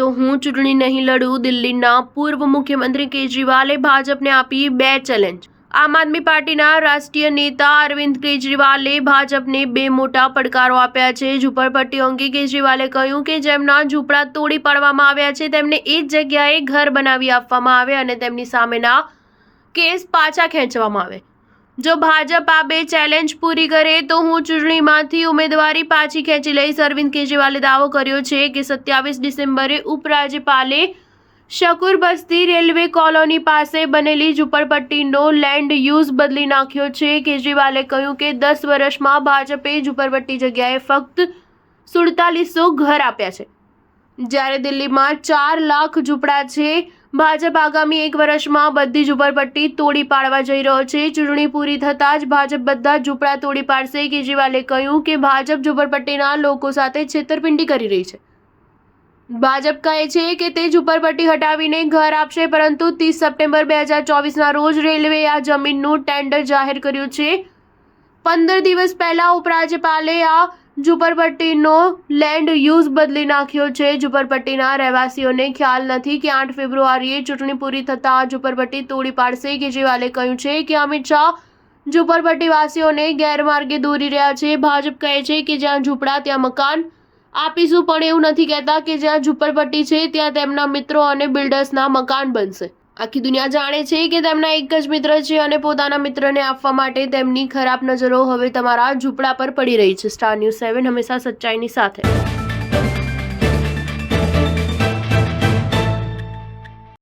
તો હું ચૂંટણી નહીં લડું। દિલ્હીના પૂર્વ મુખ્યમંત્રી કેજરીવાલે ભાજપને આપી 2 ચેલેન્જ। આમ આદમી પાર્ટીના રાષ્ટ્રીય નેતા અરવિંદ કેજરીવાલે ભાજપને 2 મોટા પડકારો આપ્યા છે। ઝૂંપડપટ્ટી અંગે કેજરીવાલે કહ્યું કે જેમના ઝૂંપડા તોડી પાડવામાં આવ્યા છે તેમને એ જ જગ્યાએ ઘર બનાવી આપવામાં આવે અને તેમની સામેના કેસ પાછા ખેંચવામાં આવે। જો ભાજપ આ 2 ચેલેન્જ પૂરી કરે તો હું ચૂંટણીમાંથી ઉમેદવારી પાછી ખેંચી લઈશ। અરવિંદ કેજરીવાલે દાવો કર્યો છે કે 27 ડિસેમ્બરે ઉપરાજ્યપાલે શકુર બસ્તી રેલવે કોલોની પાસે બનેલી ઝૂંપડપટ્ટીનો લેન્ડ યુઝ બદલી નાખ્યો છે। કેજરીવાલે કહ્યું કે 10 વર્ષમાં ભાજપે ઝૂંપડપટ્ટી જગ્યાએ ફક્ત 4700 ઘર આપ્યા છે, જ્યારે દિલ્હીમાં 4 લાખ ઝૂંપડા છે। ભાજપ આગામી 1 વર્ષમાં બધી ઝૂંપડપટ્ટી તોડી પાડવા જઈ રહ્યો છે। ચૂંટણી પૂરી થતાં જ ભાજપ બધા ઝૂંપડા તોડી પાડશે। કેજરીવાલે કહ્યું કે ભાજપ ઝૂંપડપટ્ટીના લોકો સાથે છેતરપિંડી કરી રહી છે। ભાજપ કહે છે કે તે ઝૂંપડપટ્ટી હટાવીને ઘર આપશે, પરંતુ 30 સપ્ટેમ્બર 2024ના રોજ રેલવેએ આ જમીનનું ટેન્ડર જાહેર કર્યું છે। 15 દિવસ પહેલા ઉપરાજ્યપાલે આ ઝૂંપડપટ્ટીનો લેન્ડ યુઝ બદલી નાખ્યો છે। ઝૂંપડપટ્ટીના રહેવાસીઓને ખ્યાલ નથી કે 8 ફેબ્રુઆરીએ ચૂંટણી પૂરી થતાં આ ઝૂંપડપટ્ટી તોડી પાડશે। કેજરીવાલે કહ્યું છે કે અમિત શાહ ઝૂંપડપટ્ટીવાસીઓને ગેરમાર્ગે દોરી રહ્યા છે। ભાજપ કહે છે કે જ્યાં ઝૂંપડા ત્યાં મકાન આપીશું, પણ એવું નથી કહેતા કે જ્યાં ઝૂંપડપટ્ટી છે ત્યાં તેમના મિત્રો અને બિલ્ડર્સના મકાન બનશે। આખી દુનિયા જાણે છે કે તેમના એક જ મિત્ર છે અને પોતાના મિત્રને આપવા માટે તેમની ખરાબ નજરો હવે તમારા ઝૂંપડા પર પડી રહી છે। સ્ટાર ન્યૂઝ 7 હંમેશા સચ્ચાઈની સાથે।